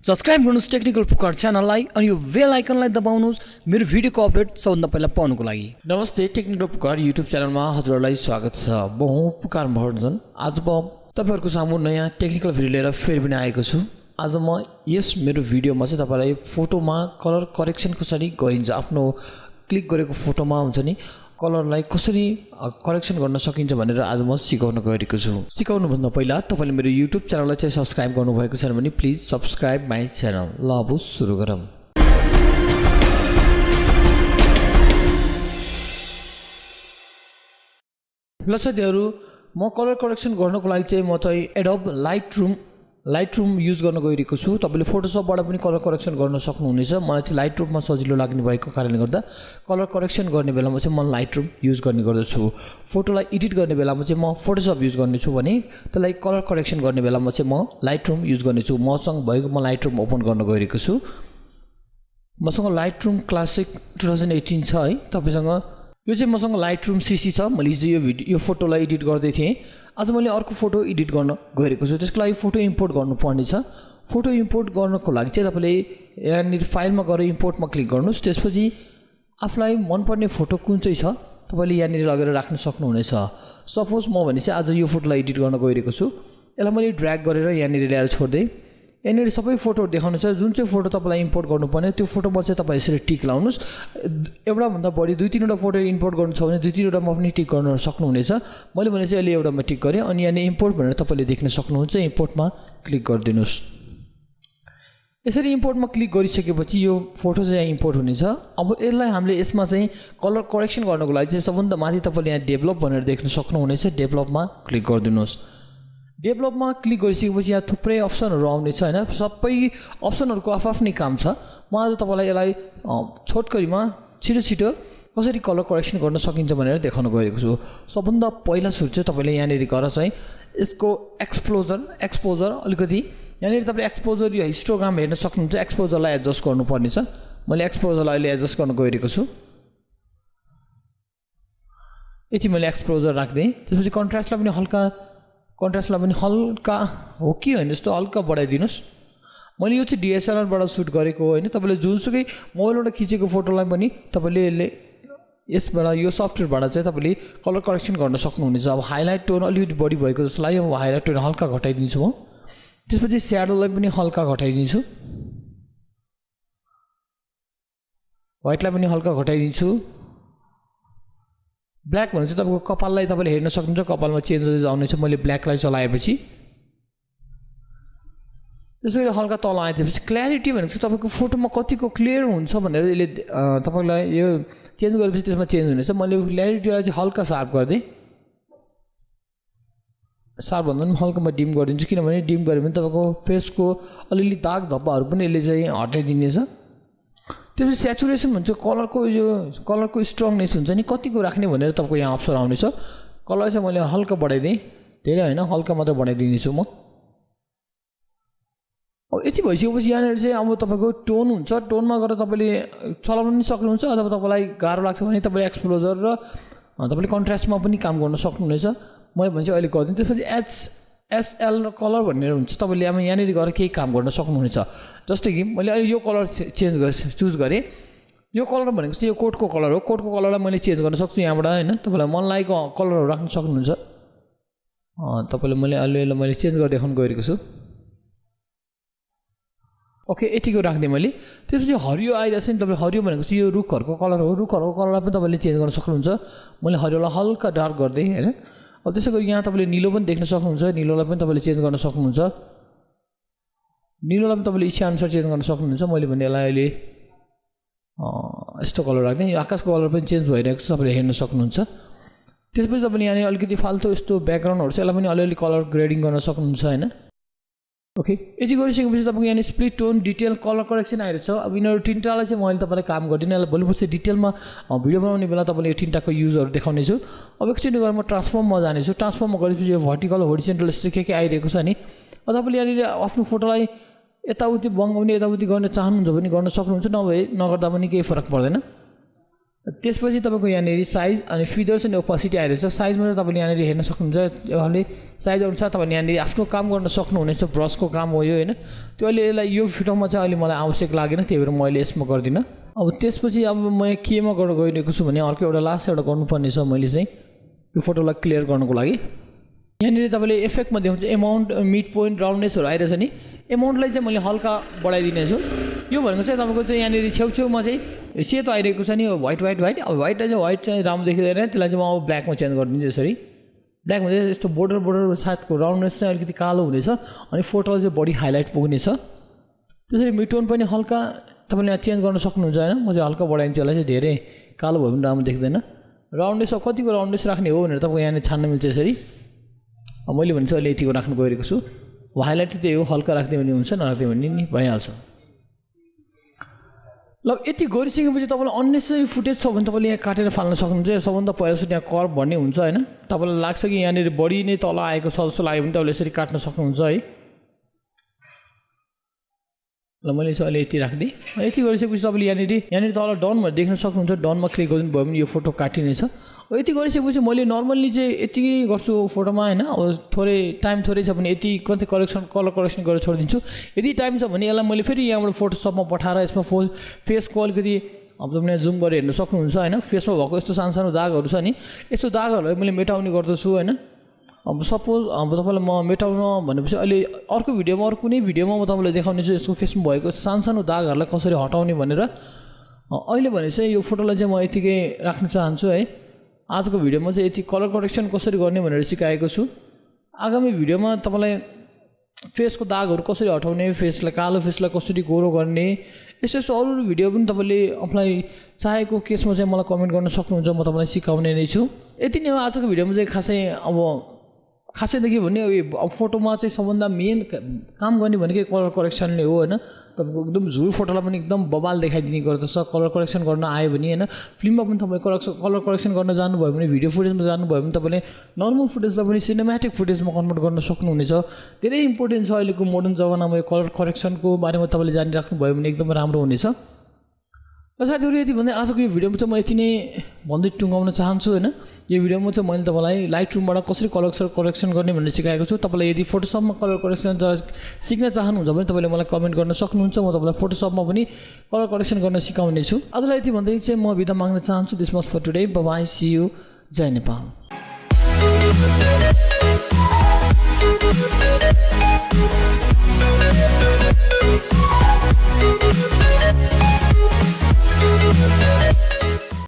Subscribe गर्नुस् technical पुकार च्यानललाई अनि यो बेल आइकनलाई दबाउनुस् मेरो भिडियोको अपडेट सबभन्दा पहिला पाउनको लागि। नमस्ते, टेक्निकल पुकार युट्युब च्यानलमा हजुरहरूलाई स्वागत छ। म हुँ पुकार महर्जन। आज म तपाईहरुको सामु नयाँ टेक्निकल भिडियो लिएर फेरि पनि आएको छु। आज म यस मेरो भिडियोमा चाहिँ तपाईलाई फोटोमा कलर करेक्सन कसरी गरिन्छ, आफ्नो क्लिक गरेको फोटोमा हुन्छ नि कलरलाई कसरी करेक्सन गर्न सकिन्छ भनेर आज म सिकाउन गएको छु। सिकाउनु भन्दा पहिला तपाईले मेरो युट्युब च्यानललाई चाहिँ सब्स्क्राइब गर्नुभएको छैन भने प्लिज सब्स्क्राइब माइ च्यानल। ल अब सुरु गरौँ। ल साथीहरु, म कलर करेक्सन गर्नको लागि चाहिँ म चाहिँ एडोब लाइटरूम युज गर्न गइरहेको छु। तपाईले फोटोशपबाट पनि कलर करेक्सन गर्न सक्नुहुनेछ। मलाई चाहिँ लाइटरूममा सजिलो लाग्ने भएको कारणले गर्दा कलर करेक्सन गर्ने बेलामा चाहिँ म लाइटरूम युज गर्ने गर्दछु। फोटोलाई एडिट गर्ने बेलामा चाहिँ म फोटोशप युज गर्नेछु भने त्यसलाई कलर करेक्सन गर्ने बेलामा चाहिँ म लाइटरूम युज गर्नेछु। मसँग भएको म लाइटरूम ओपन गर्न गइरहेको छु। मसँग लाइटरूम क्लासिक 2018 छ है। तपाईसँग यो चाहिँ मसँग लाइटरूम सीसी छ। मैले यो फोटोलाई एडिट गर्दै थिएँ। आज मैले अर्को फोटो एडिट गर्न गइरहेको छु। त्यसको लागि फोटो इम्पोर्ट गर्नुपर्ने छ। फोटो इम्पोर्ट गर्नको लागि चाहिँ तपाईले यहाँनिर फाइलमा गएर इम्पोर्टमा क्लिक गर्नुस्। त्यसपछि आफूलाई मनपर्ने फोटो कुन चाहिँ छ तपाईले यहाँनिर लगेर राख्न सक्नुहुनेछ। सपोज म भने चाहिँ आज यो फोटोलाई एडिट गर्न गइरहेको छु। यसलाई मैले ड्र्याग गरेर यहाँनिर ल्याएर छोड्दै यहाँनिर सबै फोटो देखाउनु छ। जुन चाहिँ फोटो तपाईलाई इम्पोर्ट गर्नुपर्ने त्यो फोटोमा चाहिँ तपाईँ यसरी टिक लाउनुस्। एउटा भन्दा बढी 2-3 वटा फोटो इम्पोर्ट गर्नु छ भने 2-3 वटामा पनि टिक गर्न सक्नुहुनेछ। मैले भने चाहिँ अहिले एउटामा टिक गरेँ अनि यहाँ इम्पोर्ट भनेर तपाईले देख्न सक्नुहुन्छ। इम्पोर्टमा क्लिक गरिदिनुस्। यसरी इम्पोर्टमा क्लिक गरिसकेपछि यो फोटो चाहिँ यहाँ इम्पोर्ट हुनेछ। अब यसलाई हामीले यसमा चाहिँ कलर करेक्सन गर्नको लागि चाहिँ सबभन्दा माथि तपाईले यहाँ डेभलप भनेर देख्न सक्नुहुनेछ। डेभलपमा क्लिक गरिदिनुस्। डेभलपमा क्लिक गरिसकेपछि यहाँ थुप्रै अप्सनहरू आउनेछ हैन। सबै अप्सनहरूको आफ्नै काम छ। म आज तपाईलाई यसलाई छोटकरीमा छिटो कसरी कलर करेक्सन गर्न सकिन्छ भनेर देखाउन गएको छु। सबभन्दा पहिला सुरु चाहिँ तपाईले यहाँनिर गएर चाहिँ यसको एक्सपोजर अलिकति यहाँनिर तपाईले एक्सपोजर यो हिस्टोग्राम हेर्न सक्नुहुन्छ। एक्सपोजरलाई एडजस्ट गर्नुपर्ने छ। मैले एक्सपोजरलाई अहिले एडजस्ट गर्न गइरहेको छु। यति मैले एक्सपोजर राख्दै त्यसपछि कन्ट्रास्टलाई पनि हल्का हो कि होइन यस्तो हल्का बढाइदिनुस्। मैले यो चाहिँ DSLRबाट सुट गरेको हो हैन। तपाईले जुनसुकै मोबाइलबाट खिचेको फोटोलाई पनि तपाईले यसबाट यो सफ्टवेयरबाट चाहिँ तपाईले कलर करेक्सन गर्न सक्नुहुनेछ। अब हाइलाइट टोन अलिकति बढी भएको जस्तो लाग्यो। म हाइलाइट टोन हल्का घटाइदिन्छु। म त्यसपछि स्याडोलाई पनि हल्का घटाइदिन्छु। व्हाइटलाई पनि हल्का घटाइदिन्छु। ब्ल्याक भने चाहिँ तपाईको कपाललाई तपाईले हेर्न सक्नुहुन्छ। कपालमा चेन्जेस आउनेछ। मैले ब्ल्याकलाई चलाएपछि त्यसैले हल्का तल आएपछि क्ल्यारिटी भनेको चाहिँ तपाईको फोटोमा कतिको क्लियर हुन्छ भनेर यसले तपाईलाई यो चेन्ज गरेपछि त्यसमा चेन्ज हुनेछ। मैले क्ल्यारिटीलाई चाहिँ हल्का शार्प गर्दै शार्प भन्दा पनि हल्का म डिम गरिदिन्छु। किनभने डिम गऱ्यो भने तपाईको फेसको अलिअलि दाग धब्बाहरू पनि यसले चाहिँ हटाइदिनेछ। त्यसपछि स्याचुरेसन भन्छ कलरको स्ट्रङनेस हुन्छ नि कतिको राख्ने भनेर तपाईको यहाँ अप्सन आउनेछ। कलर चाहिँ मैले हल्का बढाइदिएँ, धेरै होइन हल्का मात्र बढाइदिनेछु म। अब यति भइसकेपछि यहाँनिर चाहिँ अब तपाईँको टोन हुन्छ। टोनमा गएर तपाईँले चलाउन पनि सक्नुहुन्छ अथवा तपाईँलाई गाह्रो लाग्छ भने तपाईँले एक्सपोजर र तपाईँले कन्ट्रास्टमा पनि काम गर्न सक्नुहुनेछ। मैले भन्छ अहिले गरिदिनु। त्यसपछि SL र कलर भनेर हुन्छ। तपाईँले अब यहाँनिर गएर केही काम गर्न सक्नुहुनेछ। जस्तै कि मैले अहिले यो कलर चुज गरेँ। यो कलर भनेको चाहिँ यो कोटको कलर हो। कोटको कलरलाई मैले चेन्ज गर्न सक्छु यहाँबाट हैन। तपाईँलाई मन लागेको कलरहरू राख्न सक्नुहुन्छ। तपाईँले मैले चेन्ज गरेर देखाउन गइरहेको छु। ओके, यतिको राख्दिएँ मैले। त्यसपछि हरियो आइरहेछ नि। तपाईँ हरियो भनेको चाहिँ यो रुखहरूको कलर हो। रुखहरूको कलरलाई पनि तपाईँले चेन्ज गर्न सक्नुहुन्छ। मैले हरियोलाई हल्का डार्क गरिदिएँ हैन। अब त्यसै गरी यहाँ तपाईँले निलो पनि देख्न सक्नुहुन्छ। निलोलाई पनि तपाईँले चेन्ज गर्न सक्नुहुन्छ। निलोलाई पनि तपाईँले इच्छाअनुसार चेन्ज गर्न सक्नुहुन्छ। मैले भने यसलाई अहिले यस्तो कलर राख्दिएँ। यो आकाशको कलर पनि चेन्ज भइरहेको छ, तपाईँले हेर्न सक्नुहुन्छ। त्यसपछि तपाईँले यहाँनिर अलिकति फाल्तु यस्तो ब्याकग्राउन्डहरू छ यसलाई पनि अलिअलि कलर ग्रेडिङ गर्न सक्नुहुन्छ हैन। ओके, यति गरिसकेपछि तपाईँको यहाँ split tone detail colour correction आइरहेछ। अब यिनीहरू तिनवटालाई चाहिँ मैले तपाईँलाई काम गर्दिनँ। यसलाई भोलि पर्सि डिटेलमा भिडियो बनाउने बेला तपाईँले यो तिनवटाको युजहरू देखाउने छु। अब एकचोटि गएर म ट्रान्सफर्ममा जानेछु। ट्रान्सफर्ममा गरेपछि यो भर्टिकल होरिजेन्टल यस्तो के आइरहेको छ नि। अब तपाईँले यहाँनिर आफ्नो फोटोलाई यताउति बङ्गाउने यताउति गर्न चाहनुहुन्छ भने गर्न सक्नुहुन्छ। नभए नगर्दा पनि केही फरक पर्दैन। त्यसपछि तपाईँको यहाँनिर साइज अनि फिदर्स अनि ओपासिटी आइरहेछ। साइजमा चाहिँ तपाईँले यहाँनिर हेर्न सक्नुहुन्छ। अहिले साइज अनुसार तपाईँले यहाँनिर आफ्नो काम गर्न सक्नुहुनेछ। ब्रसको काम हो यो होइन। त्यो अहिले यसलाई यो फिटोमा चाहिँ अहिले मलाई आवश्यक लागेन, त्यही भएर मैले यसमा गर्दिनँ। अब त्यसपछि अब म केमा गर्न गइरहेको छु भने अर्को एउटा लास्ट एउटा गर्नुपर्ने छ। मैले चाहिँ यो फोटोलाई क्लियर गर्नको लागि यहाँनिर तपाईँले इफेक्टमा देख्नुहुन्छ एमाउन्ट, मिड पोइन्ट, राउन्डनेसहरू आइरहेछ नि। एमाउन्टलाई चाहिँ मैले हल्का बढाइदिनेछु। यो भनेको चाहिँ तपाईँको चाहिँ यहाँनिर छेउछेउमा चाहिँ सेतो आइरहेको छ नि, व्हाइट व्हाइट व्हाइट। अब व्हाइटलाई चाहिँ व्हाइट चाहिँ राम्रो देखिँदैन, त्यसलाई चाहिँ म अब ब्ल्याकमा चेन्ज गरिदिन्छु। यसरी ब्ल्याकमा चाहिँ यस्तो बोर्डर साथको राउन्डनेस चाहिँ अलिकति कालो हुनेछ अनि फोटोलाई चाहिँ बढी हाइलाइट पुग्नेछ। त्यसरी मिड टोन पनि हल्का तपाईँले यहाँ चेन्ज गर्न सक्नुहुन्छ होइन। म चाहिँ हल्का बढाइदिन्छु, यसलाई चाहिँ धेरै कालो भयो भने राम्रो देख्दैन। राउन्डनेस अब कतिको राउन्डनेस राख्ने हो भनेर तपाईँको यहाँनिर छान्न मिल्छ। यसरी मैले भने चाहिँ अहिले यतिको राख्नु गइरहेको छु। हाइलाइट त्यही हो, हल्का राख्दै भने हुन्छ, नराख्दै भने नि भइहाल्छ। ल यति गरिसकेपछि तपाईँलाई अननेसेसरी फुटेज छ भने तपाईँले यहाँ काटेर फाल्न सक्नुहुन्छ। सबभन्दा पहिला सुरु यहाँ कर्भ भन्ने हुन्छ होइन। तपाईँलाई लाग्छ कि यहाँनिर बढी नै तल आएको छ जस्तो लाग्यो भने तपाईँले यसरी काट्न सक्नुहुन्छ है। ल मैले चाहिँ अहिले यति राख्दिएँ। यति गरिसकेपछि तपाईँले यहाँनिर तल डनमा देख्न सक्नुहुन्छ। डनमा क्लिक गर्नु भयो भने यो फोटो काटिनेछ। यति गरिसकेपछि मैले नर्मल्ली चाहिँ यति गर्छु फोटोमा होइन। अब थोरै टाइम थोरै छ भने यति कति कलर करेक्सन गरेर छोडिदिन्छु। यदि टाइम छ भने यसलाई मैले फेरि यहाँबाट फोटोसपमा पठाएर यसमा फेसको अलिकति अब तपाईँले जुम गरेर हेर्न सक्नुहुन्छ होइन। फेसमा भएको यस्तो सानो सानो दागहरू छ नि, यस्तो दागहरूलाई मैले मेटाउने गर्दछु होइन। अब सपोज अब तपाईँलाई म मेटाउन भनेपछि अहिले अर्को भिडियोमा कुनै भिडियोमा म तपाईँलाई देखाउने छु यसको फेसमा भएको सानो सानो दागहरूलाई कसरी हटाउने भनेर। अहिले भने चाहिँ यो फोटोलाई चाहिँ म यतिकै राख्न चाहन्छु है। आजको भिडियोमा चाहिँ यति कलर करेक्सन कसरी गर्ने भनेर सिकाएको छु। आगामी भिडियोमा तपाईँलाई फेसको दागहरू कसरी हटाउने, फेसलाई कालो फेसलाई कसरी गोरो गर्ने, यस्तो यस्तो अरू भिडियो पनि तपाईँले आफूलाई चाहेको केसमा चाहिँ मलाई कमेन्ट गर्न सक्नुहुन्छ। म तपाईँलाई सिकाउने नै छु। यति नै हो आजको भिडियोमा चाहिँ। खासैदेखि भने अब फोटोमा चाहिँ सबभन्दा मेन काम गर्ने भनेकै कलर करेक्सनले हो होइन। तपाईँको एकदम झुल फोटोलाई पनि एकदम बबाल देखाइदिने गर्दछ कलर करेक्सन गर्न आयो भने होइन। फिल्ममा पनि तपाईँ कलर करेक्सन गर्न जानुभयो भने, भिडियो फुटेजमा जानुभयो भने तपाईँले नर्मल फुटेजलाई पनि सिनेमेटिक फुटेजमा कन्भर्ट गर्न सक्नुहुनेछ। धेरै इम्पोर्टेन्ट छ अहिलेको मोडर्न जमानामा यो कलर करेक्सनको बारेमा तपाईँले जानिराख्नुभयो भने एकदम राम्रो हुनेछ। र साथीहरू यति भन्दै आजको यो भिडियोमा चाहिँ म यति नै भन्दै टुङ्गाउन चाहन्छु होइन। यो भिडियोमा चाहिँ मैले तपाईँलाई लाइटरुमबाट कसरी कलर करेक्सन गर्ने भनेर सिकाएको छु। तपाईँलाई यदि फोटोसपमा कलर करेक्सन सिक्न चाहनुहुन्छ भने तपाईँले मलाई कमेन्ट गर्न सक्नुहुन्छ। म तपाईँलाई फोटोसपमा पनि कलर करेक्सन गर्न सिकाउने छु। आजलाई यति भन्दै चाहिँ म बिदा माग्न चाहन्छु। This much for today. Bye, see you. जय नेपाल।